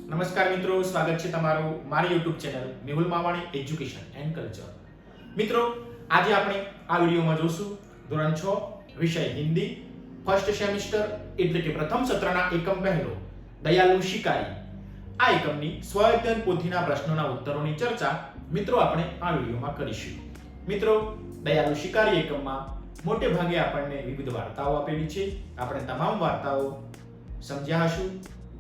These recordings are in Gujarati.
નમસ્કાર મિત્રો, સ્વાગત છે તમારું મારી YouTube channel Mehul Mavani education and culture. મિત્રો, આજે આપણે આ વિડિયોમાં જોશું ધોરણ 6 વિષય હિન્દી ફર્સ્ટ સેમિસ્ટર એટલે કે પ્રથમ સત્રના એકમ પહેલો દયાલુ શિકારી. આ એકમની સ્વાધ્યાયન પોથીના પ્રશ્નોના ઉત્તરોની ચર્ચા મિત્રો આપણે આ વિડિયોમાં કરીશું. મિત્રો, દયાલુ શિકારી એકમમાં મોટે ભાગે આપણને વિવિધ વાર્તાઓ આપેલી છે. આપણે તમામ વાર્તાઓ સમજ્યા હશું,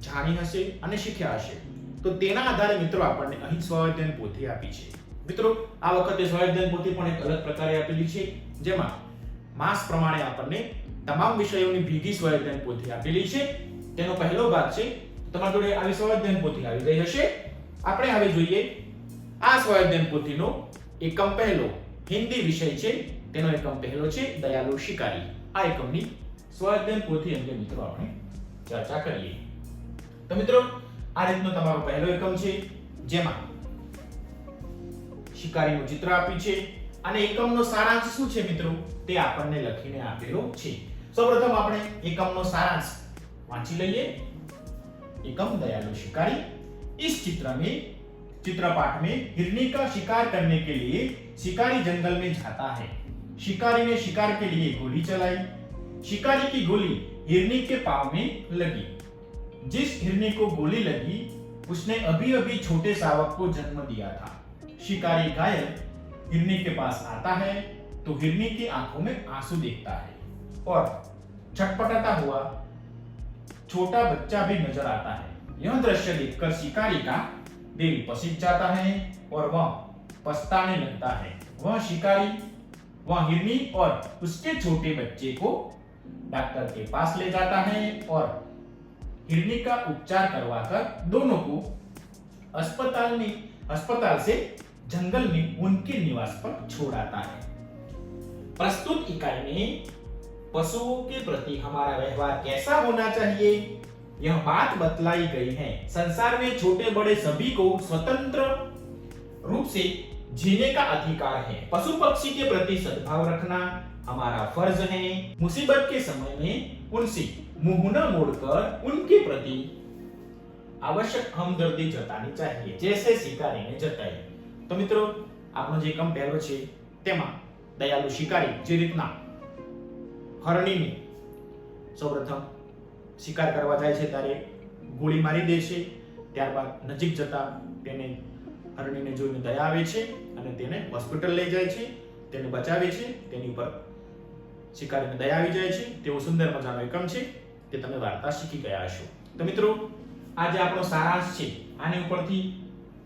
જાણી હશે અને શીખ્યા હશે. તો તેના આધારે મિત્રો આપણને અહીં સ્વાધ્યાયન પોથી આપી છે. મિત્રો, આ વખતે સ્વાધ્યાયન પોથી પણ એક અલગ પ્રકારે આપેલી છે, જેમાં માસ પ્રમાણે આપણને તમામ વિષયોની ભેગી સ્વાધ્યાયન પોથી આપેલી છે. તેનો પહેલો ભાગ છે. તમારી જોડે આવી સ્વાધ્યાયન પોથી આવી ગઈ હશે. આપણે હવે જોઈએ આ સ્વાધ્યાયન પોથીનો એકમ પહેલો હિન્દી વિષય છે. તેનો એકમ પહેલો છે દયાલુ શિકારી. આ એકમની સ્વાધ્યાયન પોથી અંગે મિત્રો આપણે ચર્ચા કરીએ. તો મિત્રો, આ રીતનો તમારો પહેલો એકમ છે, જેમાં શિકારીનું ચિત્ર આપ્યું છે અને એકમનો સારાંશ શું છે મિત્રો તે આપણને લખીને આપેલો છે. સૌપ્રથમ આપણે એકમનો સારાંશ વાંચી લઈએ. एकम दयालु शिकारी. इस चित्रपाठ में हिरनी का शिकार करने के लिए शिकारी जंगल में जाता है. शिकारी ने शिकार के लिए गोली चलाई. शिकारी की गोली हिरनी के पांव में लगी. जिस हिरनी को गोली लगी उसने अभी अभी छोटे शावक को जन्म दिया था. शिकारी घायल हिरनी के पास आता है तो हिरनी की आंखों में आंसू देखता है और छटपटाता हुआ छोटा बच्चा भी नजर आता है. यह दृश्य देखकर शिकारी का दिल पसीज जाता है और वह पछताने लगता है. वह हिरनी और उसके छोटे बच्चे को डॉक्टर के पास ले जाता है और हिरनी का उपचार करवाकर दोनों को अस्पताल से जंगल में उनके निवास पर छोड़ आता है. प्रस्तुत इकाई में पशुओं के प्रति हमारा व्यवहार कैसा होना चाहिए, यह बात बतलाई गई है. संसार में छोटे बड़े सभी को स्वतंत्र रूप से जीने का अधिकार है. पशु पक्षी के प्रति सद्भाव रखना हमारा फर्ज है. मुसीबत के समय में उनसे मुंह न मोड़कर उनके प्रति आवश्यक हमदर्दी जतानी चाहिए, जैसे शिकारी ने जताई. तो मित्रों, आपनो जे एकम पहलो छे तेमा दयालु शिकारी जे રીતના હરણીને સૌપ્રથમ શિકાર કરવા જાય છે ત્યારે ગોળી મારી દે છે. ત્યારબાદ નજીક જતા તેને હરણીને જોઈને દયા આવે છે અને તેને હોસ્પિટલ લઈ જાય છે, તેને બચાવે છે. તેની ઉપર શિકારીને દયા આવી જાય છે. તેવો સુંદર મજાનો એકમ છે તે તમે વાર્તા શીખી ગયા હશો. તો મિત્રો, આ જે આપણો સારાંશ છે આની ઉપરથી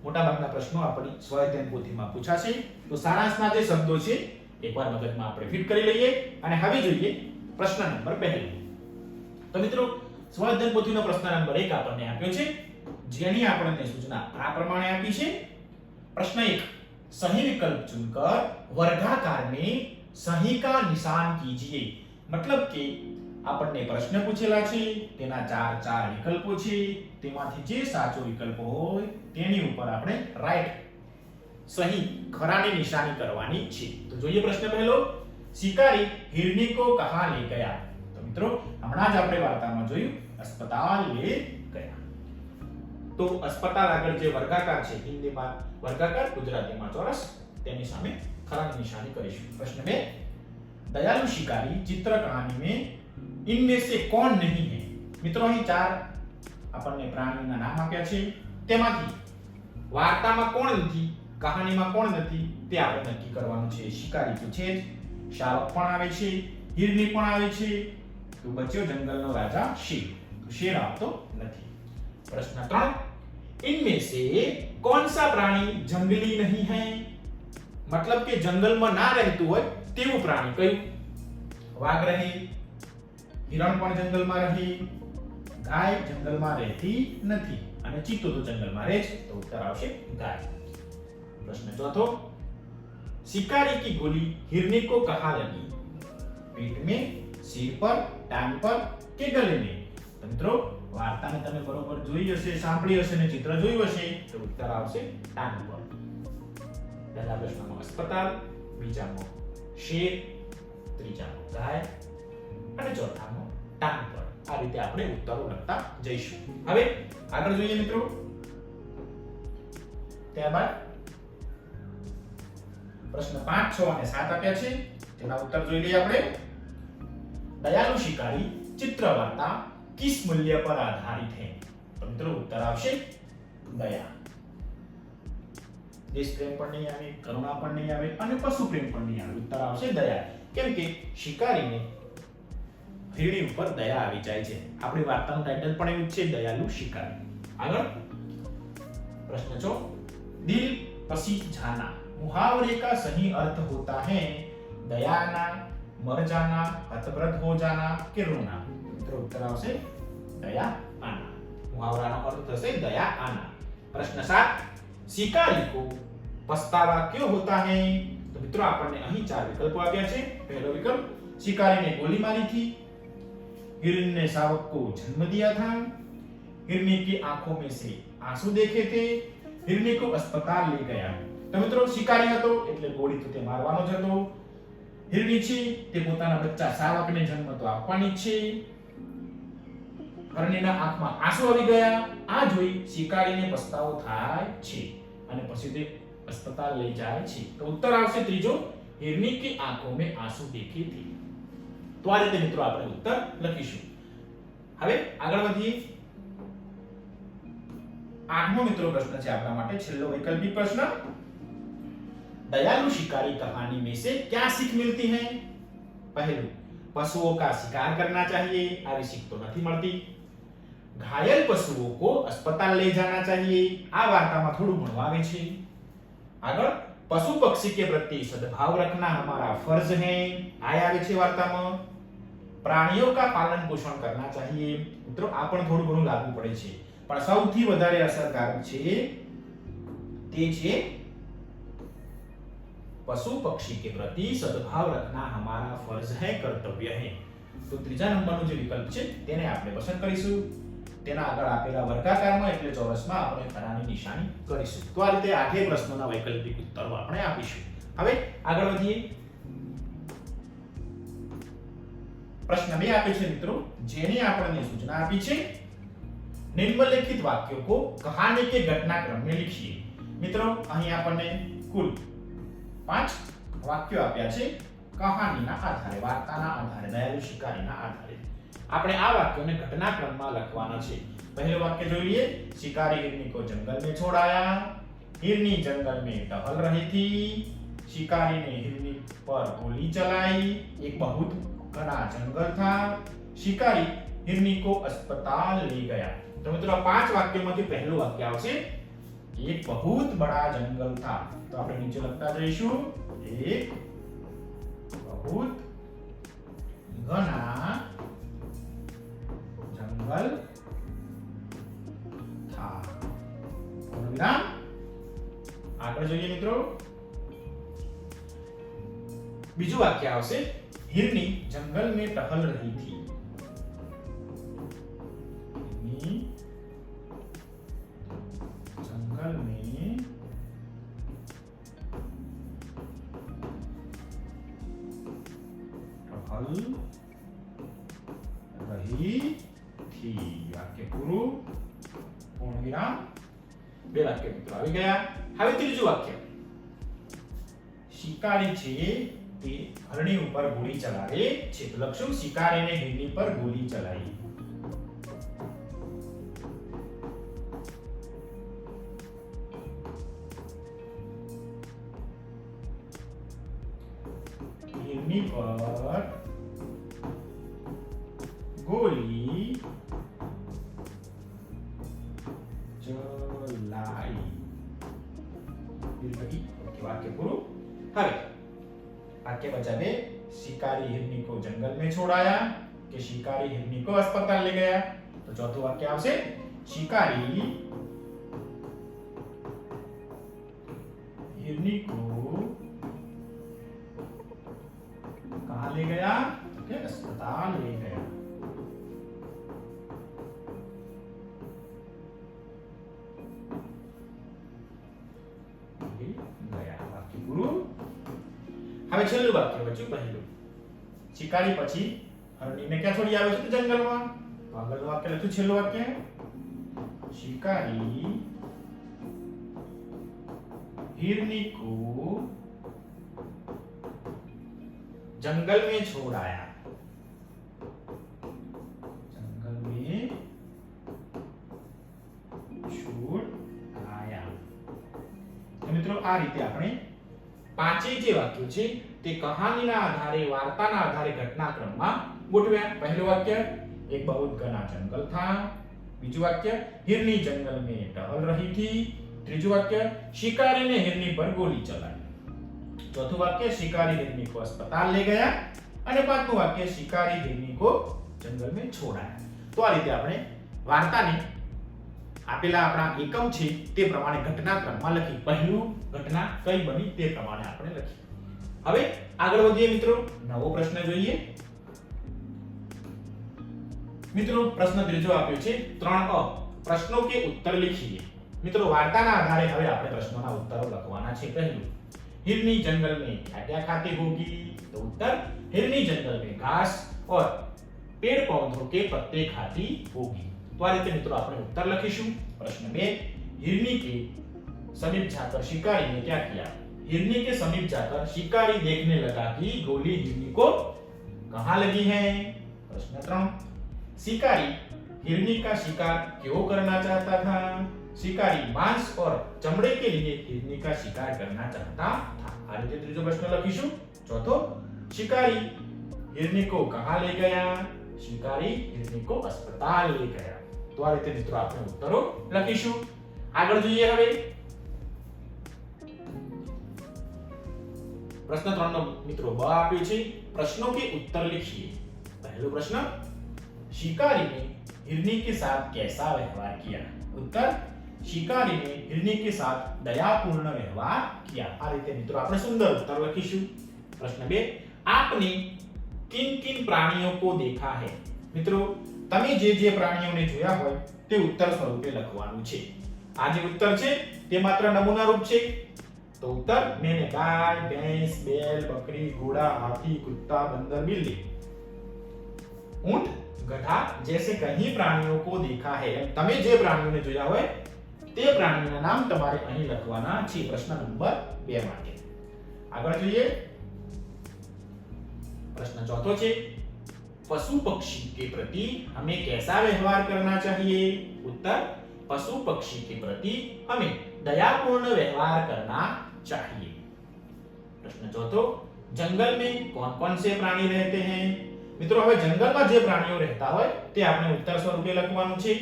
મોટાભાગના પ્રશ્નો આપણી સ્વાધ્યાયન પોથીમાં પૂછાશે. તો સારાંશના જે શબ્દો છે એકવાર મગજમાં આપણે ફિટ કરી લઈએ અને હવે જોઈએ પ્રશ્ન નંબર 1. તો મિત્રો, સ્વાધ્યાયન પોથીનો પ્રશ્ન નંબર 1 આપણને આપ્યો છે, જેની આપણને સૂચના આ પ્રમાણે આપી છે. प्रश्न 1, सही विकल्प चुनकर वर्गाकार में सही का निशान कीजिए. मतलब કે આપણને પ્રશ્ન પૂછેલા છે, તેના ચાર વિકલ્પો છે, તેમાંથી જે સાચો વિકલ્પ હોય તેની ઉપર આપણે રાઈટ સહી ખરાની નિશાની કરવાની છે. તો જોઈએ પ્રશ્ન પહેલો. शिकारी हिरनी को कहां ले गया. तो મિત્રો, હમણાં જ આપણે વાર્તામાં જોયું अस्पताल ले गया. તો अस्पताल આગળ જે વર્ગાકાર છે, હિન્દીમાં વર્ગાકાર, ગુજરાતીમાં ચોરસ, તેની સામે ખરાની નિશાની કરીશું. પ્રશ્ન 2, दयालु शिकारी चित्र कहानी में इनमें से कौन नहीं है. મિત્રો, અહીં ચાર આપણને પ્રાણીઓના નામ આપ્યા છે, તેમાંથી વાર્તામાં કોણ નથી, કહાનીમાં કોણ નથી તે આપણે નક્કી કરવાનું છે. શિકારી તો છે જ, શાવક પણ આવે છે, હિરણી પણ આવે છે, તો બચ્યો જંગલનો રાજા શેર. તો શેર આવતો નથી. પ્રશ્ન 3, इनमें से कौन सा प्राणी जंगली नहीं है. मतलब કે જંગલમાં ના રહેતું હોય તેવું પ્રાણી કયું. વાઘ રહે, હિરણ પણ જંગલમાં રહે, ગાય જંગલમાં રહેતી નથી અને ચિત્તો તો જંગલમાં રહે છે. તો ઉત્તર આવશે ગાય. प्रश्न 4, शिकारी की गोली हिरनी को कहां लगी. पेट में, सिर पर, टांग पर के गले में. तो મિત્રો, વાર્તાને તમે બરોબર જોઈ હશે, સાંભળી હશે અને ચિત્ર જોયું હશે. તો ઉત્તર આવશે टांग पर. પહેલા પ્રશ્નમાં अस्पताल, બીજામાં શેર, ત્રીજામાં ગાય અને ચોથામાં टांग पर. આ રીતે આપણે ઉત્તરો લખતા જઈશું. હવે આગળ જોઈએ મિત્રો ત્યારબાદ પ્રશ્ન 5, 6 અને 7 આપ્યા છે, તેના ઉત્તર જોઈ લઈએ આપણે। दयालु शिकारी चित्र वार्ता किस मूल्य पर आधारित है? तो मित्रों उत्तर आवशे दया। देश प्रेम पण नहीं आवे, करुणा पण नहीं आवे અને પશુ પ્રેમ પણ નહીં આવે, ઉત્તર આવશે દયા। કેમ કે શિકારીને હિરણી ઉપર દયા આવી જાય છે। આપણી વાર્તાનું ટાઇટલ પણ એવું છે, દયાલુ શિકારી। આગળ प्रश्न 4, दिल पसी जाना मुहावरे का सही अर्थ होता है दयाना, मर जाना, हतप्रभ हो जाना કે रोना? तो उत्तर આવશે दया आना। मुहावराનો अर्थ થશે दया आना। प्रश्न 7, शिकारी को पछतावा क्यों होता है? तो मित्रों આપણને અહીં ચાર વિકલ્પો આપ્યા છે। પહેલો વિકલ્પ, शिकारी ने गोली मारी थी, हिरण ने शावक को जन्म दिया था, हिरनी की आंखों में से आंसू देखे थे, हिरनी को अस्पताल ले गया। तो मित्रों शिकारी હતો એટલે ગોળી તો તે મારવાનો જ હતો, हिरनी છે તે પોતાના બચ્ચા શાવકને જન્મ તો આપવાની છે, હરણીના આંખમાં આંસુ આવી ગયા। આ જોઈ શિકારીને પસ્તાવો થાય છે અને પછી તે अस्पताल લઈ જાય છે। તો ઉત્તર આવશે ત્રીજો, हिरनी की आंखों में आंसू देखे थे। તો આ રીતે મિત્રો આપણે ઉત્તર લખીશું। હવે આગળ વધીએ। 8મો મિત્રો પ્રશ્ન છે આપણા માટે, છેલ્લો વૈકલ્પિક પ્રશ્ન, दयालु शिकारी कहानी में से क्या सीख मिलती है? पहलू, पशुओं का शिकार करना चाहिए, આવી શીખ તો નથી મળતી। घायल पशुओं को अस्पताल ले जाना चाहिए, આ વાર્તામાં થોડું ઘણું આવે છે। આગળ, पशु पक्षी के प्रति सद्भाव रखना हमारा फर्ज है, આ આવે છે વાર્તામાં। प्राणियों का पालन पोषण करना चाहिए, મિત્રો આ પણ થોડું ઘણું લાગુ પડે છે, પણ સૌથી વધારે અસરકારક છે તે છે पशु पक्षी के प्रति सद्भाव रखना हमारा फर्ज है, कर्तव्य है। तो ત્રીજા નંબરનો જે વિકલ્પ છે તેને આપણે પસંદ કરીશું। તેના આગળ આપેલા વર્ગાકારમાં એટલે ચોરસમાં આપણે ખરાની નિશાની કરીશું। તો આ રીતે આઠે પ્રશ્નોના વૈકલ્પિક ઉત્તરો આપણે આપીશું। હવે આગળ વધીએ। પ્રશ્ન 2 આપે છે મિત્રો, જેને આપણને સૂચના આપી છે, નિમ્નલિખિત વાક્યો को कहानी के घटनाक्रम में लिखिए। મિત્રો અહીં આપણને કુલ 5 વાક્યો આપ્યા છે કહાનીના આધારે, વાર્તાના આધારે, દયાલુ શિકારીના આધારે। આપણે આ વાક્યોને ઘટનાક્રમમાં લખવાના છે। પહેલું વાક્ય જોઈ લઈએ, शिकारी हिरनी को जंगल में छोड़ाया, हिरनी जंगल में टहल रही थी, शिकारी ने हिरनी पर गोली चलाई, एक बहुत घना जंगल था, शिकारी हिरनी को अस्पताल ले गया। तो मित्रों 5 वाक्योમાંથી પહેલું વાક્ય આવશે, एक बहुत बड़ा जंगल था। तो આપણે નીચે લખતા જઈશું, एक बहुत घना जंगल था। विराम। આગળ જોઈએ મિત્રો, બીજું વાક્ય આવશે, हिरनी जंगल में टहल रही थी, हिरनी जंगल में टहल रही थी। वाक्य પૂરું, પૂર્ણ વિરામ। બે વાક્ય મિત્રો આવી ગયા। હવે ત્રીજું વાક્ય, શિકારી છે તે હરણી ઉપર ગોળી ચલાવે છે। તો લખશું, શિકારીને હિરણી પર ગોળી ચલાવી। हिरनी पर गोली चलाई। वाक्य पूરું। હવે वाक्य बचावे, शिकारी हिरनी को जंगल में छोड़ाया कि शिकारी हिरनी को अस्पताल ले गया। तो चौथું वाक्य આવશે, शिकारी हिरनी को कहां ले गया? तो अस्पताल ले गया। वाक्य પૂરું। હવે છેલ્લું વાક્ય બચ્યું પહેલું, શિકારી પછી હરણીને ક્યાં છોડી આવે છે? તો જંગલમાં। તો આગળનું વાક્ય લખ્યું, છેલ્લું વાક્ય, શિકારી हिरनी को जंगल में छोड़ आया। जंगल में छोड़ आया। तो मित्रों आ रीते આપણે પાંચેય જે વાક્યો છે તે કહાનીના આધારે વાર્તાના આધારે ઘટનાક્રમમાં ગોઠવ્યા। પહેલું વાક્ય एक बहुत घना जंगल था। बीजું वाक्य हिरनी जंगल में टहल रही थी। ત્રીજું वाक्य शिकारी ने हिरनी पर गोली चलाई। चौथું वाक्य शिकारी हिरनी को अस्पताल ले गया અને પાંચમું वाक्य शिकारी हिरनी को जंगल में छोड़ाया। तो આ રીતે આપણે વાર્તાને આપેલા આપણા એકમ છે તે પ્રમાણે ઘટનાક્રમમાં લખી પહેલું ઘટના કઈ બની તે પ્રમાણે આપણે લખી। હવે આગળ વધીએ મિત્રો, નવો પ્રશ્ન જોઈએ। મિત્રો પ્રશ્ન ત્રીજો આપ્યો છે 3 અ પ્રશ્નો કે ઉત્તર लिखिए। મિત્રો વાર્તાના આધારે હવે આપણે પ્રશ્નોના ઉત્તરો લખવાના છે। પહેલું हिरनी जंगल में क्या खाती होगी? तो उत्तर हिरनी जंगल में घास और पेड़ पौधों के पत्ते खाती होगी। तो आ रीते मित्रों આપણે ઉત્તર લખીશું। પ્રશ્ન 2 हिरनी के समीप जाकर शिकारी ने क्या किया? हिरनी के समीप जाकर शिकारी देखने लगा कि गोली हिरनी को कहां लगी है। प्रश्न 3 शिकारी हिरनी का शिकार क्यों करना चाहता था? शिकारी मांस और चमड़े के लिए हिरनी का शिकार करना चाहता था। आ रीते ત્રીજો પ્રશ્ન લખીશું। ચોથો शिकारी हिरनी को कहां ले गया? शिकारी हिरनी को अस्पताल ले गया। तो आ रीते મિત્રો આપણે ઉત્તરો લખીશું। આગળ જોઈએ હવે પ્રશ્ન 3 નો મિત્રો બ આપ્યો છે પ્રશ્નો के उत्तर लिखिए। पहला प्रश्न शिकारी ने हिरनी के साथ कैसा व्यवहार किया? उत्तर शिकारी ने हिरनी के साथ दयापूर्ण व्यवहार किया। आ रीते મિત્રો આપણે સુંદર ઉત્તર લખીશું। પ્રશ્ન 2 आपने किन किन प्राणियों को देखा है? મિત્રો તમે જે પ્રાણીઓને જોયા હોય તે ઉત્તર સ્વરૂપે લખવાનું છે। આ જે ઉત્તર છે તે માત્ર નમૂના રૂપ છે। तो उत्तर मैंने गाय, भैंस, बैल, बकरी, घोड़ा, हाथी, कुत्ता, बंदर, बिल्ली, ऊंट, गधा जैसे कई प्राणियों को देखा है। તમે જે પ્રાણીઓને જોયા હોય તે પ્રાણીઓના નામ તમારે અહીં લખવાના છે પ્રશ્ન નંબર 2 માટે। આગળ જોઈએ પ્રશ્ન ચોથો છે पशु पक्षी के प्रति हमें कैसा व्यवहार करना चाहिए? उत्तर पशु पक्षी के प्रति हमें दयापूर्ण व्यवहार करना चाहिए। प्रश्न चौथो जंगल में कौन-कौन से प्राणी रहते हैं? मित्रों હવે જંગલમાં જે પ્રાણીઓ રહેતા હોય તે આપણે ઉત્તર સ્વરૂપે લખવાનું છે।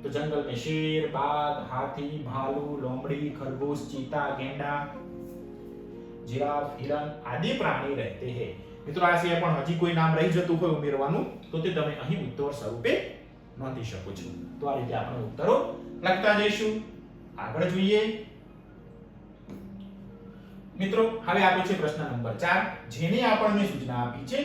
તો જંગલ में शेर, बाघ, हाथी, भालू, लोमड़ी, खरगोश, चीता, गेंडा, जिराफ, हिरण आदि प्राणी रहते हैं। મિત્રો આ સિવાય પણ હજી કોઈ નામ રહી જતું હોય ઉમેરવાનું તો તે તમે અહીં ઉત્તર સ્વરૂપે નોંધી શકો છો। તો આ રીતે આપણે ઉત્તરો લખતા જઈશું। આગળ જોઈએ મિત્રો હવે આપ્યો છે પ્રશ્ન નંબર 4 જેને આપણને સૂચના આપી છે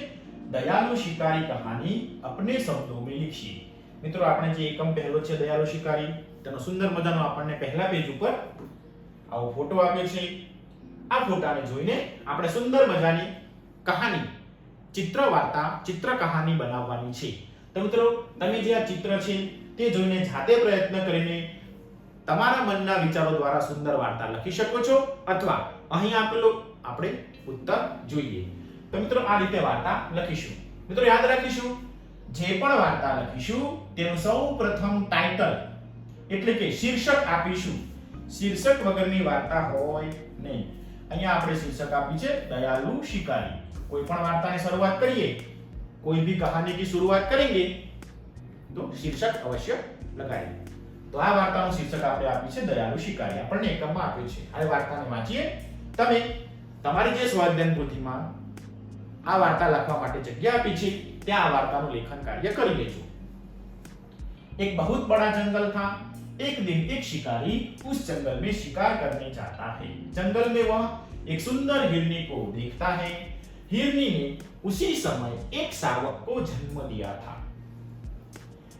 દયાલુ શિકારી કહાની अपने शब्दों में लिखिए। મિત્રો આપણે જે એકમ પહેલો છે દયાલુ શિકારી તેનો સુંદર મજાનો આપણને પહેલા પેજ ઉપર આવો ફોટો આપ્યો છે। આ ફોટાને જોઈને આપણે સુંદર મજાની કહાની ચિત્ર વાર્તા ચિત્ર કહાની બનાવવાની છે। તો મિત્રો તમે જે આ ચિત્ર છે તે જોઈને જાતે પ્રયત્ન કરીને તમારા મનના વિચારો દ્વારા સુંદર વાર્તા લખી શકો છો અથવા અહીં આપેલો આપણે ઉત્તર જોઈએ। તો મિત્રો આ રીતે વાર્તા લખીશું। મિત્રો યાદ રાખીશું જે પણ વાર્તા લખીશું તેનું સૌપ્રથમ ટાઇટલ એટલે કે શીર્ષક આપીશું। શીર્ષક વગરની વાર્તા હોય નહીં। અહીંયા આપણે શીર્ષક આપી છે દયાલુ શિકારી। कोई पण वार्ता की शुरुआत करिए, कोई भी कहानी की शुरुआत करेंगे तो शीर्षक अवश्य लगाइए। तो आ वार्ताનું શીર્ષક આપણે આપ્યું છે દયાલુ શિકારી। આપણને એકમમાં આપ્યું છે। આ વાર્તાને વાંચીએ। તમે તમારી જે સ્વાધ્યાય પોથીમાં આ વાર્તા લખવા માટે જગ્યા આપી છે ત્યાં આ વાર્તાનું લેખન કાર્ય કરી લેજો। एक बहुत बड़ा जंगल था। एक दिन एक शिकारी उस जंगल में शिकार करने जाता है। जंगल में वह एक सुंदर हिरनी को देखता है। हिरनी ने उसी समय एक शावक को जन्म दिया था।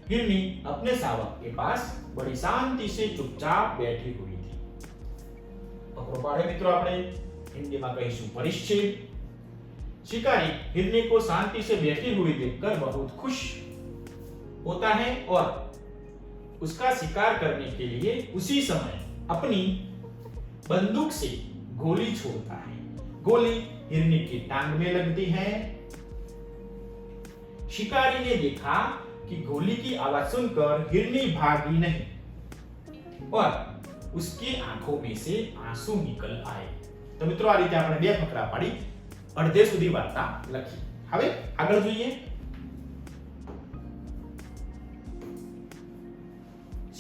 हिरनी अपने शावक के पास बड़ी शांति से चुपचाप बैठी हुई थी। पकड़ो पाड़े मित्रों આપણે हिंदीમાં કહીશું પરિચ્છેદ। शिकारी हिरनी को शांति से बैठी हुई देखकर बहुत खुश होता है और उसका शिकार करने के लिए उसी समय अपनी बंदूक से गोली छोड़ता है। गोली हिरनी की टांग में लगती है। शिकारी ने देखा कि गोली की आवाज सुनकर हिरनी भागी नहीं और उसकी आंखों में से आंसू निकल आए। तो मित्रों, आ रीते આપણે બે ફકરા પાડી અડધે સુધી વાર્તા લખી। હવે આગળ જોઈએ।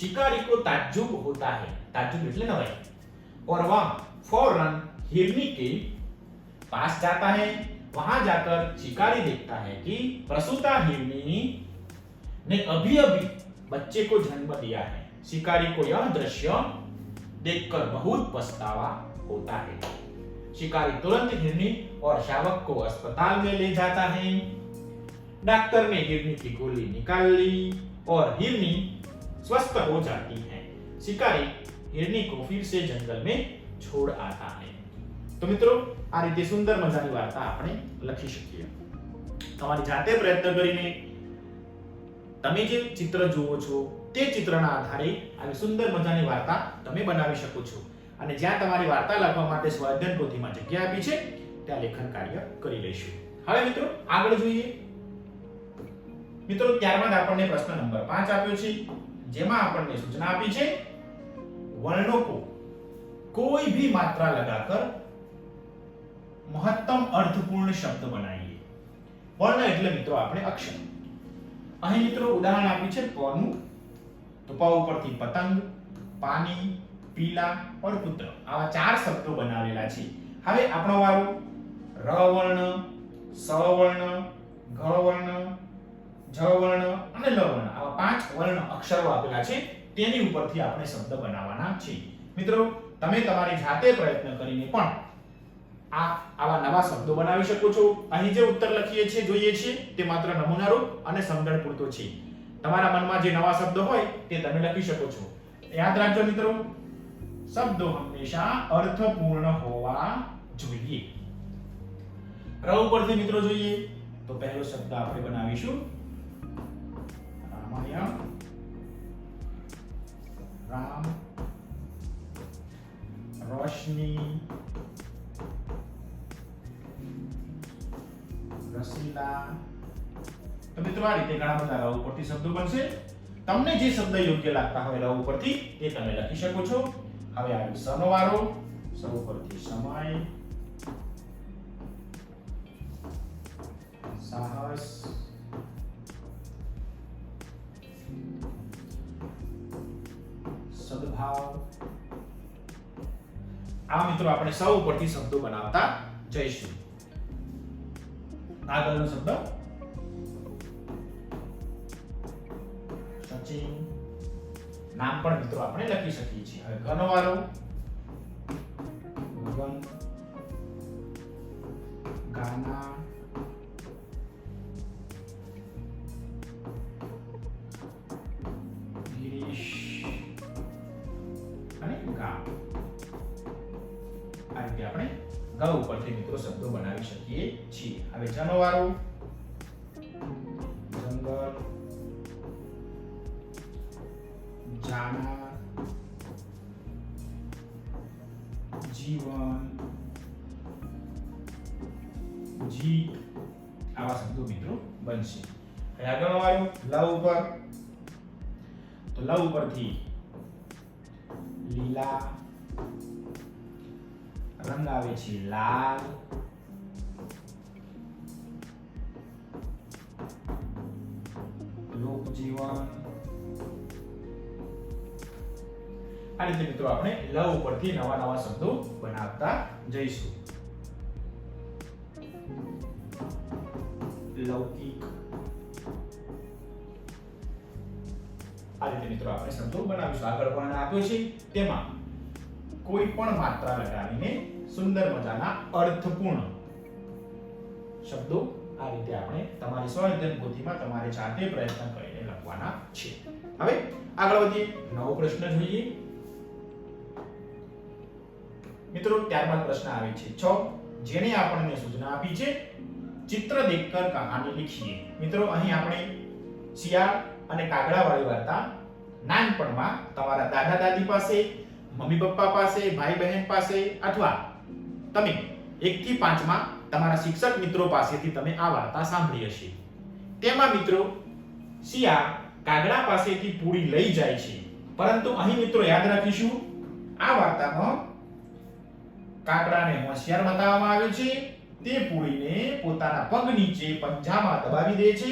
शिकारी को ताज्जुब होता है, ताज्जुब એટલે નવાઈ, और वह फौरन हिरनी के पास जाता है। वहां जाकर शिकारी देखता है कि प्रसूता हिरनी ने अभी अभी बच्चे को जन्म दिया है। शिकारी को यह दृश्य देखकर बहुत पछतावा होता है। शिकारी तुरंत हिरनी और शावक को अस्पताल में ले जाता है। डॉक्टर ने हिरनी की गोली निकाल ली और हिरनी स्वस्थ हो जाती है। शिकारी हिरनी को फिर से जंगल में छोड़ आता है। तो मित्रों, आ रीते सुंदर मजानी वार्ता આપણે લખી શકીએ। તમારી જાતે પ્રયત્ન કરીને તમે જે ચિત્ર જુઓ છો તે ચિત્રના આધારે આવી સુંદર મજાની વાર્તા તમે બનાવી શકો છો। અને જ્યાં તમારી વાર્તા લખવા માટે સ્વાધ્યાય પોથીમાં જગ્યા આપી છે ત્યાં લેખન કાર્ય કરી લઈશું। હવે મિત્રો આગળ જોઈએ। મિત્રો, ત્યારબાદ આપણને પ્રશ્ન નંબર 5 આપ્યો છે, જેમાં આપણને સૂચના આપી છે वर्णों को कोई भी मात्रा लगाकर महत्तम अर्थपूर्ण शब्द बनाइए। वर्ण એટલે મિત્રો આપણે અક્ષર। અહીં મિત્રો ઉદાહરણ આપ્યું છે પનું, તો પ ઉપરથી પતંગ, પાણી, પીલા और પુત્ર, આવા ચાર શબ્દો બનાવેલા છે। હવે આપણો વારો ર વર્ણ, સ વર્ણ, ઘ વર્ણ, જ વર્ણ અને લ વર્ણ, આવા પાંચ વર્ણ અક્ષરો આપેલા છે, તેની ઉપરથી આપણે શબ્દ બનાવવાના છે। મિત્રો, તમે તમારી જાતે પ્રયત્ન કરીને પણ આવા નવા શબ્દો બનાવી શકો છો। અહીં જે ઉત્તર લખીએ છીએ જોઈએ છીએ તે માત્ર નમૂના રૂપ અને સમજણ પૂરતો છે। તમારા મનમાં જે નવા શબ્દો હોય તે તમે લખી શકો છો। યાદ રાખજો મિત્રો, શબ્દો હંમેશા અર્થપૂર્ણ હોવા જોઈએ। ર ઉપરથી મિત્રો જોઈએ તો પહેલો શબ્દ આપણે બનાવીશું રામાયણ, राम, रोशनी, रसीला। तो मित्रों, आ रीते घણા બધા ર ઉપરથી શબ્દો બનશે। તમને જે શબ્દ યોગ્ય લાગતા હોય ર ઉપરથી તે તમે લખી શકો છો। હવે આવ્યો સનો વારો, સ ઉપરથી સમય, સાહસ, સદભાવ। આ મિત્રો આપણે સૌ ઉપરથી શબ્દો બનાવતા જઈશું। આગળનો શબ્દ સચિન, નામ પણ મિત્રો આપણે લખી શકીએ છીએ। હવે ઘનો વારો ગગન, ગાના, ગિરીશ અને ગા। આ રીતે આપણે ગ ઉપરથી મિત્રો શબ્દો બનાવી શકીએ છીએ। હવે જનો વારો જંગલ, જાના, જીવન, જીત, આવા શબ્દો મિત્રો બનશે। હવે આગળનો વારો લ ઉપર, તો લ ઉપરથી લીલા, રંગ આવે છે લાલ, લોકજીવન। આ રીતે મિત્રો આપણે લ ઉપરથી નવા નવા શબ્દો બનાવતા જઈશું। લૌકિક, આ રીતે મિત્રો આપણે શબ્દો બનાવીશું। આગળ પણ આપ્યો છે તેમાં કોઈ પણ માત્રા લગાવીને સુંદર મજાના અર્થપૂર્ણ શબ્દો આ રીતે આપણે તમારી સ્વાધ્યાય પોથીમાં તમારે જાતે પ્રયત્ન કરીને લખવાના છે। હવે આગળ વધીએ। નવો પ્રશ્ન જોઈએ। મિત્રો, ત્યારબાદ પ્રશ્ન આવે છે 6, જેને આપણને સૂચના આપી છે ચિત્ર દેખકર કહાની लिखिए। મિત્રો, અહીં આપણે શિયાળ અને કાગડાવાળી વાર્તા નાનપણમાં તમારા દાદા દાદી પાસે મમ્મી પપ્પા પાસે, ભાઈ બહેન પાસે અથવા તમે 1 થી 5 માં તમારા શિક્ષક મિત્રો પાસેથી તમે આ વાર્તા સાંભળી હશે. તેમાં મિત્રો શિયા કાગડા પાસેથી પૂરી લઈ જાય છે, પરંતુ અહીં મિત્રો યાદ રાખીશું આ વાર્તામાં કાગડાને હોશિયાર બતાવવામાં આવ્યો છે. તે પૂરીને પોતાના પગ નીચે પંજામાં દબાવી દે છે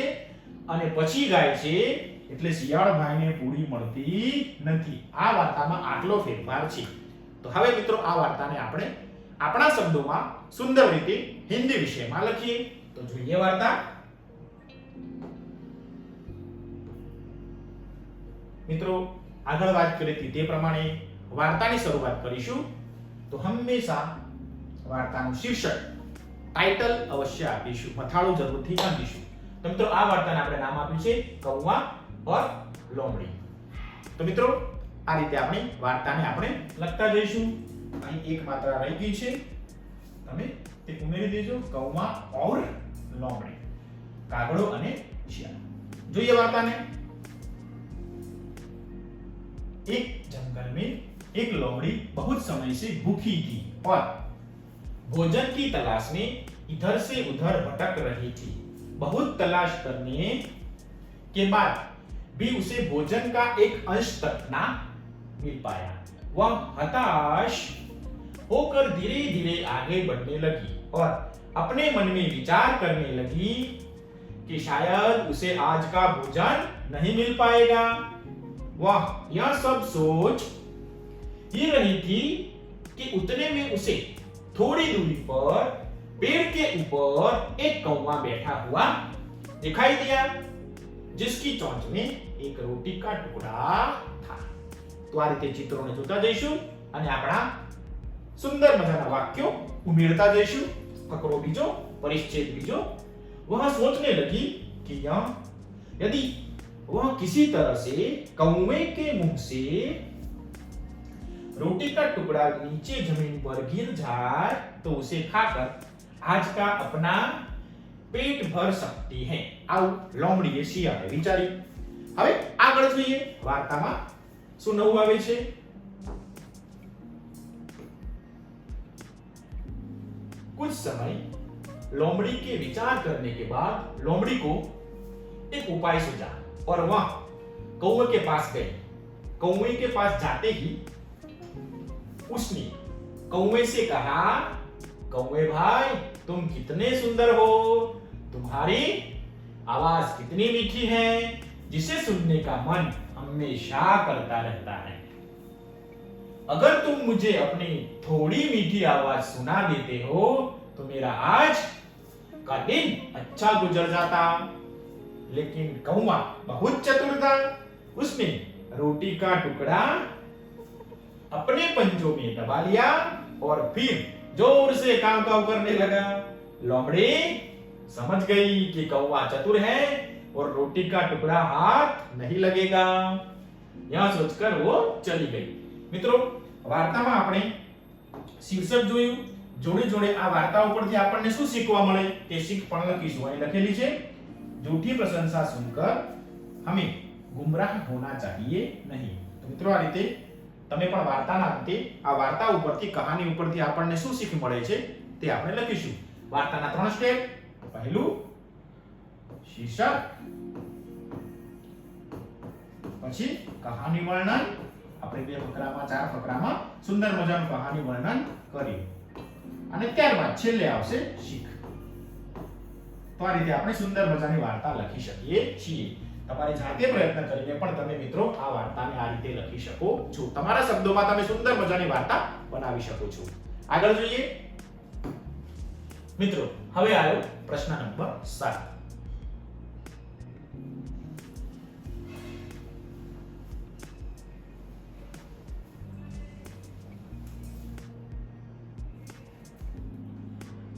અને પછી ગાય છે, એટલે શિયાળ ભાઈને પૂરી મળતી નથી. આ વાર્તામાં આટલો ફેરફાર છે. તો હવે મિત્રો આ વાર્તાને આપણે આપણા શબ્દોમાં સુંદર રીતે હિન્દી વિષયમાં લખીએ. તો જોઈએ વાર્તા. મિત્રો આગળ વાત કરી હતી તે પ્રમાણે વાર્તાની શરૂઆત કરીશું. તો હંમેશા વાર્તાનું શીર્ષક ટાઇટલ અવશ્ય આપીશું, મથાળું જરૂરથી બાંધીશું. તો મિત્રો આ વાર્તાને આપણે નામ આપ્યું છે કૌવા ઓર લોમડી. તો મિત્રો આ રીતે આપણી વાર્તાને આપણે લખતા જઈશું. અહીં એક માત્રા રહી ગઈ છે, તમે તે ઉમેરી દેજો. કૌવા ઓર લોમડી, કાગડો અને શિયાળ. જોઈએ વાર્તાને. एक जंगल में एक लोमड़ी बहुत समय से भूखी थी और भोजन की तलाश में इधर से उधर भटक रही थी. बहुत तलाश करने के बाद भी उसे भोजन का एक अंश तक ना मिल पाया. वह हताश होकर धीरे धीरे आगे बढ़ने लगी और अपने मन में विचार करने लगी कि शायद उसे आज का भोजन नहीं मिल पाएगा. वह यह सब सोच ही रही थी कि उतने में उसे थोड़ी दूरी पर पेड़ के ऊपर एक कौवा बैठा हुआ दिखाई दिया, जिसकी चोंच में एक रोटी का टुकड़ा था. तो आ रीते चित्रोने जोता जईशुं અને આપણા સુંદર મજાના વાક્યો ઉમેરતા જઈશું. ફકરો બીજો, પરિચ્છેદ બીજો. वह सोचने लगी कि यदि वह किसी तरह से कौवे के मुंह से रोटी का टुकड़ा नीचे जमीन पर गिर जाए तो उसे खाकर आज का अपना पेट भर सकती है. આવું લોમડીએ શિયાળે વિચાર્યું. હવે આગળ જોઈએ વાર્તામાં શું નવું આવે છે. कुछ समय लोमड़ी के विचार करने के बाद लोमड़ी को एक उपाय सूझा और वह कौवे के पास गई. कौवे के पास जाते ही उसने कौवे से कहा, कौवे भाई तुम कितने सुंदर हो, तुम्हारी आवाज कितनी मीठी है, जिसे सुनने का मन हमेशा करता रहता है. अगर तुम मुझे अपनी थोड़ी मीठी आवाज सुना देते हो तो मेरा आज का दिन अच्छा गुजर जाता. लेकिन कौवा बहुत चतुर था. उसने रोटी का टुकड़ा अपने पंजों में दबा लिया और फिर जोर से काव काव करने लगा. लोमड़ी समझ गई कि कौवा चतुर है और रोटी का टुकड़ा हाथ नहीं लगेगा. यह सोचकर वो चली गई. મિત્રો વાર્તામાં આપણે શીર્ષક જોયું, જોડે જોડે આ વાર્તા ઉપરથી આપણને શું શીખવા મળે તે શીખ પણ લખીશું. અહીં લખેલી છે झूठी प्रशंसा सुनकर हमें गुमराह होना चाहिए नहीं. तो મિત્રો આ રીતે તમે પણ વાર્તાના અંતે આ વાર્તા ઉપરથી કહાની ઉપરથી આપણને શું શીખ મળે છે તે આપણે લખીશું. વાર્તાના 3 સ્ટેપ. પહેલું શીર્ષક, પછી કહાની વર્ણન. આપણે 2 ફકરામાં 4 ફકરામાં સુંદર મજાનું કહાની વર્ણન કર્યું અને ત્યારબાદ છેલ્લે આવશે શીખ. તો આ રીતે આપણે સુંદર મજાની વાર્તા લખી શકીએ છીએ. તમારે જાતે પ્રયત્ન કરીને પણ તમે મિત્રો આ વાર્તાને આ રીતે લખી શકો છો. તમારા શબ્દોમાં તમે સુંદર મજાની વાર્તા બનાવી શકો છો. આગળ જોઈએ મિત્રો. હવે આવ્યો પ્રશ્ન નંબર 7.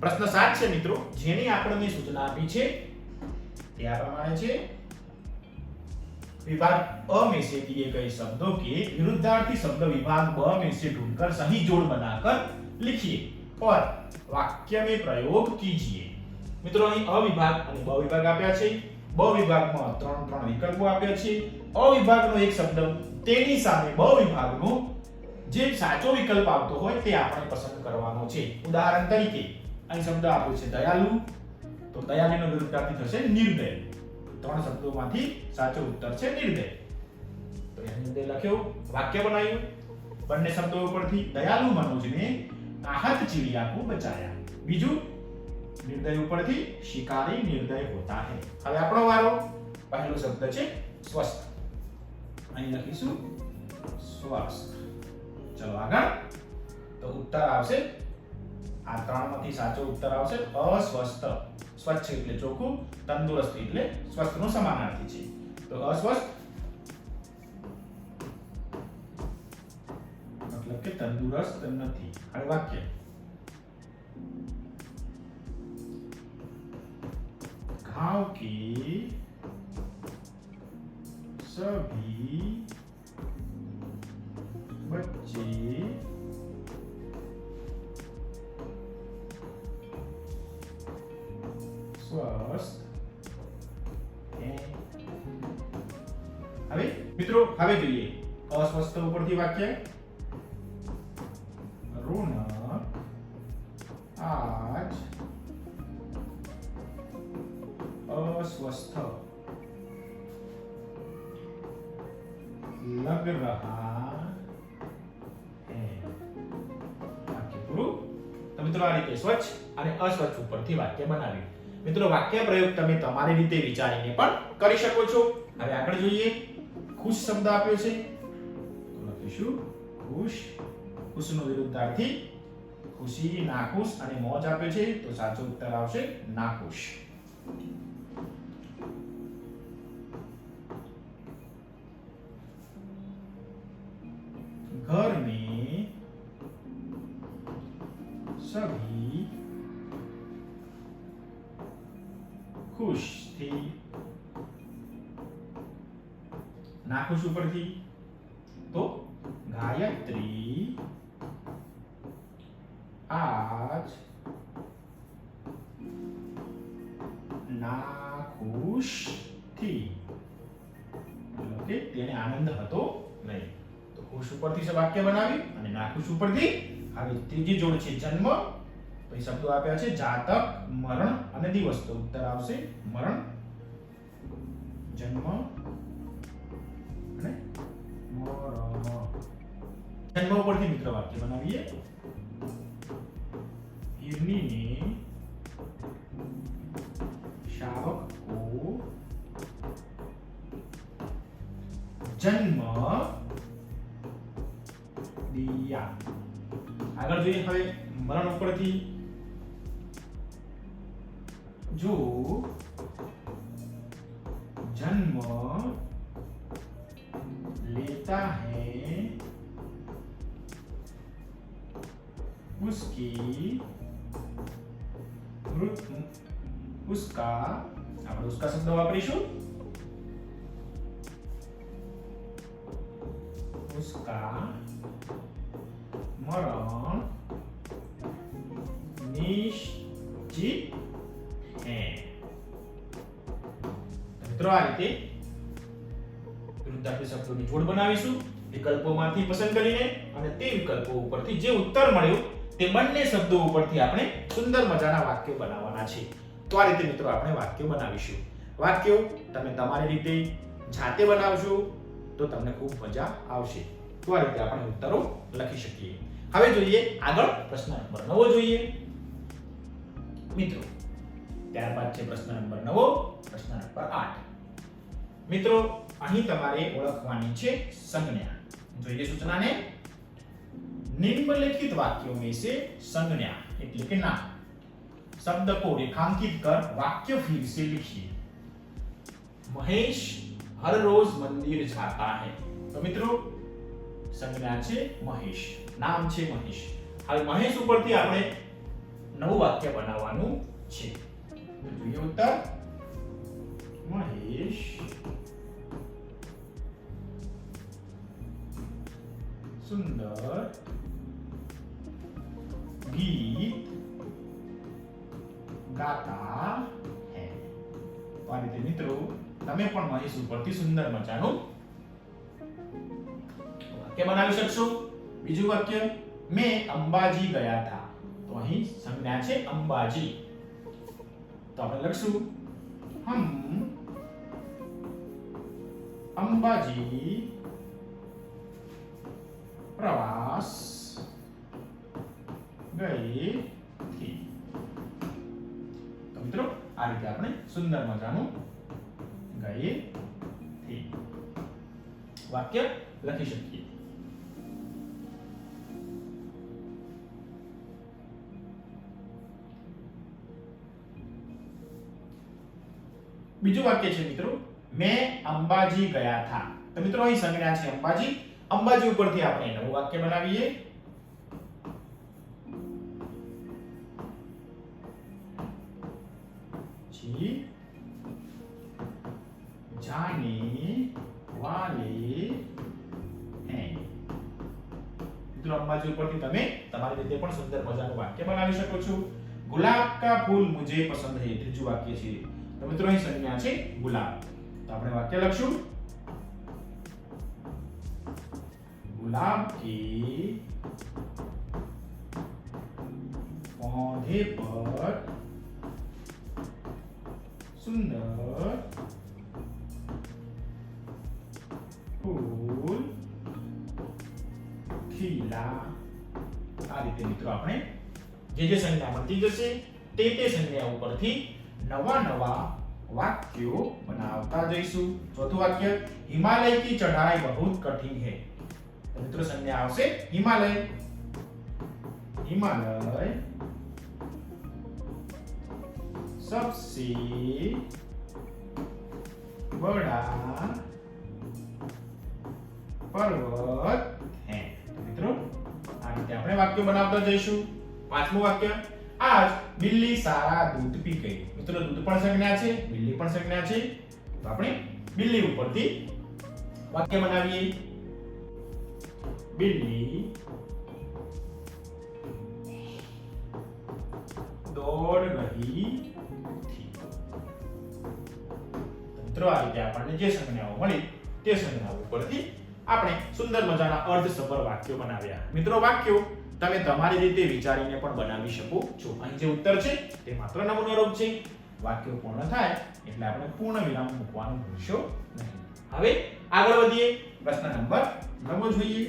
प्रश्न 7 છે મિત્રો, જેની આપણને સૂચના આપી છે તે આ પ્રમાણે છે. विभाग अ में से दिए गए शब्दों के विरुद्धार्थी शब्द विभाग ब में से ढूंढकर सही जोड़ बनाकर लिखिए और वाक्य में प्रयोग कीजिए. મિત્રો અહીં અ વિભાગ અને બ વિભાગ આપ્યા છે. બ વિભાગમાં 3 વિકલ્પો આપ્યા છે. અ વિભાગનો એક શબ્દ તેની સામે બ વિભાગનો જે સાચો વિકલ્પ આવતો હોય તે આપણે પસંદ કરવાનો છે. ઉદાહરણ તરીકે અહીં શબ્દ આપ્યો છે દયાલુ, તો દયાલુનો વિરુદ્ધાર્થી થશે નિર્દય. ત્રણ શબ્દોમાંથી સાચો ઉત્તર છે નિર્દય. તો અહીં નિર્દય લખ્યો, વાક્ય બનાવ્યું બંને શબ્દો ઉપરથી. દયાલુ મનોજને आहत चिड़िया को बचाया. બીજું નિર્દય ઉપરથી શિકારી નિર્દય હોતા હૈ. હવે આપણો વારો. પહેલો શબ્દ છે સ્વસ્થ. અહીં લખીશું સ્વસ્થ. ચલો આગળ. તો ઉત્તર આવશે આ ત્રણમાંથી સાચો ઉત્તર આવશે અસ્વસ્થ. સ્વચ્છ એટલે ચોખ્ખું, તંદુરસ્ત એટલે સ્વસ્થનો સમાનાર્થી છે. તો અસ્વસ્થ मतलब કે તંદુરસ્ત નથી. હવે વાક્ય गांव के सभी बच्चे स्वस्थ हैं. હવે મિત્રો હવે જોઈએ અસ્વસ્થ ઉપરથી વાક્ય રોનક आज अस्वस्थ लग रहा है. વાક્ય પૂરું. તો મિત્રો આ રીતે સ્વચ્છ અને અસ્વચ્છ ઉપરથી વાક્ય બનાવ્યું. મિત્રો વાક્ય પ્રયોગ તમે તમારી રીતે વિચારીને પણ કરી શકો છો. હવે આગળ જોઈએ. ખુશ શબ્દ આપ્યો છે તો લખીશું ખુશ. ખુશનો વિરુદ્ધાર્થી ખુશી, નાખુશ અને મોજ આપ્યો છે તો સાચો ઉત્તર આવશે નાખુશ. घर में सभी खुश थे. नाखुश ઉપરથી તો ગાયત્રી आज નાખુશ થી. ઓકે, તેને આનંદ હતો નહીં. તો ખુશ ઉપરથી છે વાક્ય બનાવી અને નાખુશ ઉપરથી. હવે ત્રીજી જોડ છે જન્મ. તો એ શબ્દો આપ્યા છે જાતક, મરણ અને દિવસ. તો ઉત્તર આવશે મરણ, જન્મ અને મરણ. જન્મ ઉપરથી મિત્ર વાક્ય બનાવીએ. हिरनी ने शावक को जन्म दिया. આગળ જોઈએ હવે મરણ ઉપરથી. जो जन्म लेता है उसकी उसका આપણે उसका શબ્દ વાપરીશું. उसका मरण निश्चित है. મિત્રો આ રીતે વિરુદ્ધાર્થી શબ્દોની જોડ બનાવીશું વિકલ્પોમાંથી પસંદ કરીને, અને તે વિકલ્પો ઉપરથી જે ઉત્તર મળ્યો તે બંને શબ્દો ઉપરથી આપણે સુંદર મજાના વાક્યો બનાવવાના છે. તો આ રીતે મિત્રો આપણે વાક્યો બનાવીશું. વાક્યો તમે તમારી રીતે જાતે બનાવશો તો તમને ખૂબ મજા આવશે. તો આ રીતે આપણે ઉત્તરો લખી શકીએ. હવે જોઈએ આગળ પ્રશ્ન નંબર 9 જોઈએ મિત્રો. ત્યારબાદ છે પ્રશ્ન નંબર 9, પ્રશ્ન નંબર 8. મિત્રો અહીં તમારે ઓળખવાની છે સંજ્ઞા. જોઈએ સૂચનાને. निम्नलिखित वाक्यों में से संज्ञा એટલે કે નામ शब्द को रेखांकित कर वाक्य फिर से लिखिए. महेश हर रोज मंदिर जाता है. तो મિત્રો સંજ્ઞા છે મહેશ, નામ છે મહેશ. હવે મહેશ ઉપરથી આપણે નવું વાક્ય બનાવવાનું છે. તો જોઈએ ઉત્તર. મહેશ સુંદર गीत गाता है. तो આ રીતે મિત્રો તમે પણ મહેશ ઉપરથી સુંદર મજાનું વાક્ય બનાવી શકશો. બીજું વાક્ય मैं अंबाजी गया था तो અહીં સંજ્ઞા છે અંબાજી તો આપણે લખશું हम अंबाजी प्रवास गए थी तो મિત્રો આ રીતે આપણે સુંદર મજાનું ગયે થી વાક્ય લખી શકીએ બીજું વાક્ય છે મિત્રો मैं अंबाजी गया था તો મિત્રો અહીં સંજ્ઞા છે અંબાજી અંબાજી ઉપરથી આપણે નવું વાક્ય બનાવીએ जी जाने वाले हैं મિત્રો અંબાજી ઉપરથી તમે તમારી રીતે પણ સુંદર મજાનું વાક્ય બનાવી શકો છો ગુલાબ का फूल मुझे पसंद है ત્રીજું વાક્ય છે તો મિત્રો અહીં સંજ્ઞા છે ગુલાબ तो આપણે વાક્ય લખશું गुलाब के पौधे पर सुंदर फूल खिला આ રીતે મિત્રો આપણે જે સંજ્ઞા મળતી જશે તે સંજ્ઞા ઉપરથી નવા નવા वाक्यों बनावता जईशु चौथું वाक्य हिमालय की चढ़ाई बहुत कठिन है तो मित्रों संज्ञा आवशे हिमालय हिमालय सबसे बड़ा पर्वत है तो मित्रों आ रीते આપણે વાક્યો બનાવતા જઈશું પાંચમું વાક્ય आज बिल्ली सारा दूध पी गई मित्रों दूध पण संज्ञा छे बिल्ली पण संज्ञा छे तो આપણે बिल्ली ઉપરથી વાક્ય બનાવીએ बिल्ली दौड़ रही थी મિત્રો આ રીતે આપણને જે સંજ્ઞાઓ મળી તે સંજ્ઞાઓ ઉપરથી આપણે સુંદર મજાના અર્થસભર વાક્યો બનાવ્યા મિત્રો વાક્યો તમે તમારી રીતે વિચારીને પણ બનાવી શકો છો અહીં જે ઉત્તર છે તે માત્ર નમૂનારૂપ છે વાક્યો પૂર્ણ થાય એટલે આપણે પૂર્ણ વિરામ મૂકવાનું ભૂલશો નહીં હવે આગળ વધીએ પ્રશ્ન નંબર 9 જોઈએ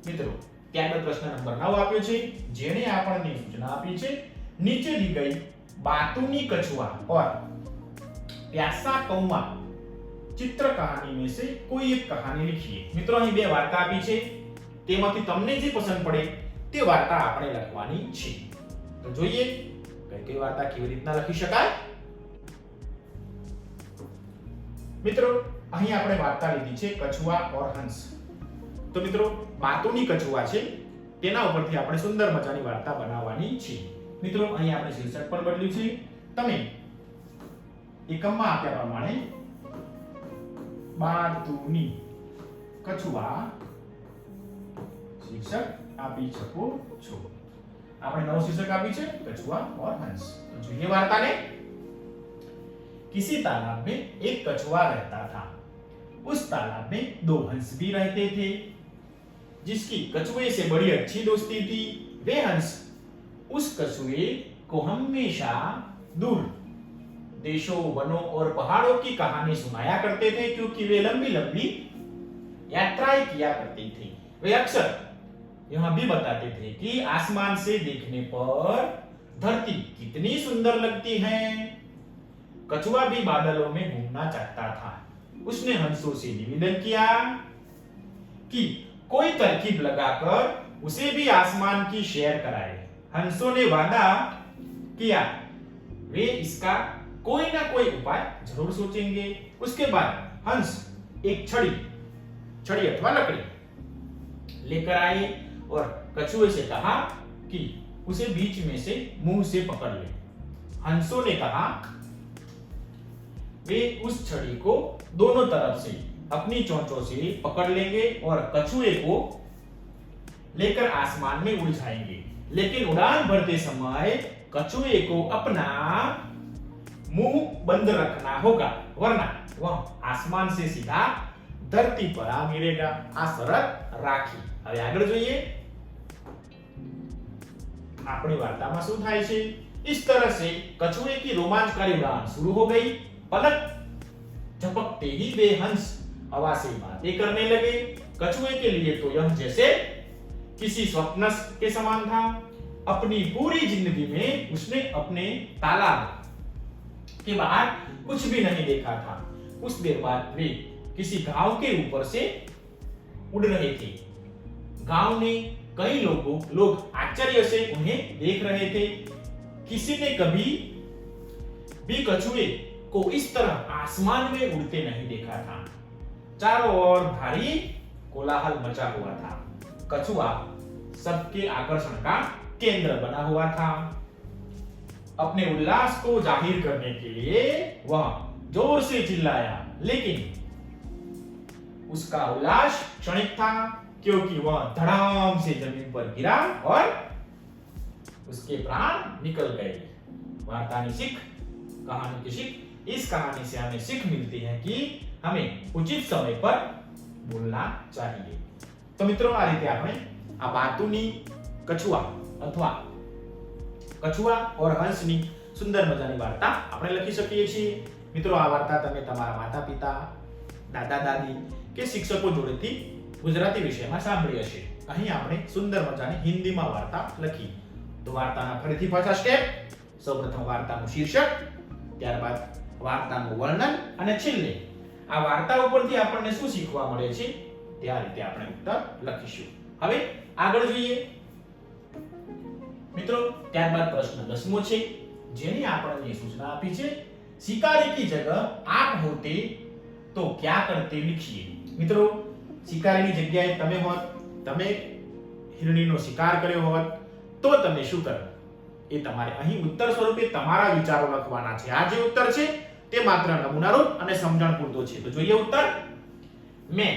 મિત્રો ત્યારબાદ પ્રશ્ન નંબર 9 આપ્યો છે જેણે આપણને સૂચના આપી છે નીચે दी गई बातूनी कछुआ और प्यासा कौवा चित्र कहानी में से कोई एक कहानी लिखिए મિત્રો અહીં બે વાર્તા આપી છે તેમાંથી તમને જે પસંદ પડે તે વાર્તા આપણે લખવાની છે તો જોઈએ કઈ વાર્તા કેવી રીતના લખી શકાય મિત્રો અહીં આપણે વાર્તા લીધી છે કછુઆ और हंस તો મિત્રો બાતોની કછુઆ છે તેના ઉપરથી આપણે સુંદર મજાની વાર્તા બનાવવાની છે મિત્રો અહીં આપણે શીર્ષક પણ બદલ્યું છે તમે એકમમાં આપ્યા પ્રમાણે બાતોની કછુઆ शीर्षक આપી શકો છો આપણે નવું शीर्षक આપી છે कछुआ और हंस तो જોઈએ વાર્તાને किसी तालाब में एक कछुआ रहता था उस तालाब में दो हंस भी रहते थे जिसकी कछुए से बड़ी अच्छी दोस्ती थी वे हंस उस कछुए को हमेशा दूर देशों वनों और पहाड़ों की कहानी सुनाया करते थे क्योंकि वे लंबी लंबी यात्राएं किया करते थे वे अक्सर यह भी बताते थे कि आसमान से देखने पर धरती कितनी सुंदर लगती है कछुआ भी बादलों में घूमना चाहता था उसने हंसों से निवेदन किया कि कोई तरकीब लगाकर उसे भी आसमान की सैर कराए हंसों ने वादा किया वे इसका कोई ना कोई उपाय जरूर सोचेंगे उसके बाद हंस एक छड़ी अथवा लकड़ी लेकर आए और कछुए से कहा कि उसे बीच में से मुंह से पकड़ ले हंसों ने कहा वे उस छड़ी को दोनों तरफ से अपनी चोंचों से पकड़ लेंगे और कछुए को लेकर आसमान में उड़ जाएंगे लेकिन उड़ान भरते समय कछुए को अपना मुंह बंद रखना होगा वरना वह आसमान से सीधा धरती पर आ गिरेगा आ शरत રાખી. હવે આગળ જોઈએ આપણી वार्ता શું થાય છે. इस तरह से कछुए की रोमांचकारी उड़ान शुरू हो गई. पलक झपकते ही वे हंस हवा से बातें करने लगे. कछुए के लिए तो यह जैसे किसी स्वप्न के समान था. अपनी पूरी जिंदगी में उसने अपने तालाब के बाहर कुछ भी नहीं देखा था. कुछ देर बाद वे किसी गांव के ऊपर से उड़ रहे थे. गांव में कई लोग आश्चर्य से उन्हें देख रहे थे. किसी ने कभी भी कछुए को इस तरह आसमान में उड़ते नहीं देखा था. चारों ओर भारी कोलाहल मचा हुआ था. कछुआ सबके आकर्षण का केंद्र बना हुआ था. अपने उल्लास को जाहिर करने के लिए वह जोर से चिल्लाया, लेकिन उसका उल्लास क्षणिक था, क्योंकि वह धड़ाम से जमीन पर गिरा और उसके प्राण निकल गए. वार्ता की सीख, कहानी की सीख. इस कहानी से हमें सीख मिलती है कि हमें उचित समय पर बोलना चाहिए. तो मित्रों आ रीते આપણે આ વાતુની કછુઆ અથવા કછુઆ और હંસની સુંદર મજાની વાર્તા આપણે લખી શકીએ છીએ. મિત્રો આ વાર્તા તમે તમારા માતા-પિતા, દાદા-દાદી કે શિક્ષકો જોડેથી ગુજરાતી વિષયમાં સાંભળી હશે. અહીં આપણે સુંદર મજાની હિન્દીમાં વાર્તા લખી. તો વાર્તાના ફરીથી પાછા સ્ટેપ. સૌપ્રથમ વાર્તાનું શીર્ષક, ત્યારબાદ વાર્તાનું વર્ણન અને છેલ્લે આ વાર્તા ઉપરથી આપણને શું શીખવા મળે છે તે આ રીતે આપણે ઉત્તર લખીશું. હવે આગળ જોઈએ મિત્રો. ત્યારબાદ પ્રશ્ન 10મો છે, જેની આપણને સૂચના આપી છે. शिकारी की जगह आप होते तो क्या करते लिखिए. મિત્રો શિકારીની જગ્યાએ તમે હોત, તમે હિરણીનો શિકાર કર્યો હોત તો તમે શું કરો એ તમારે અહીં ઉત્તર સ્વરૂપે તમારા વિચારો લખવાના છે. આ જે ઉત્તર છે તે માત્ર નમૂનારૂપ અને સમજણ પૂરતો છે. તો જોઈએ ઉત્તર. मैं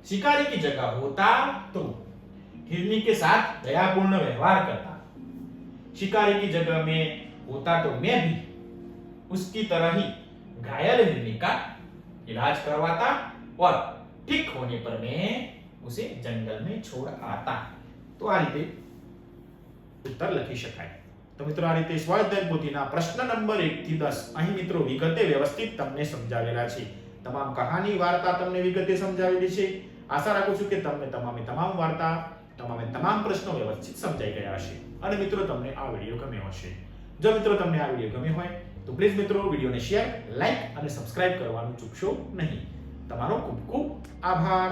शिकारी की जगह होता तो हिरनी के साथ दयापूर्ण व्यवहार करता. शिकारी की जगह में होता तो मैं भी उसकी तरह ही घायल हिरनी का इलाज करवाता और ठीक होने पर मैं उसे जंगल में छोड़ आता. तो आ रीते उत्तर लखी शकाय. तो मित्रों आ रीते स्वाध्याय पोथीना प्रश्न नंबर 1 થી 10 અહીં મિત્રો વિગતે વ્યવસ્થિત તમને સમજાવેલા છે. તમામ કહાની વાર્તા તમને વિગતે સમજાવેલી છે. આશા રાખું છું કે તમને તમામ વાર્તા, તમામ પ્રશ્નો વ્યવસ્થિત સમજાઈ ગયા હશે અને મિત્રો તમને આ વિડિયો ગમ્યો હશે. જો મિત્રો તમને આ વિડિયો ગમ્યો હોય તો પ્લીઝ મિત્રો વિડિયોને શેર, લાઈક અને સબસ્ક્રાઇબ કરવાનું ચૂકશો નહીં. તમારો ખૂબ ખૂબ આભાર.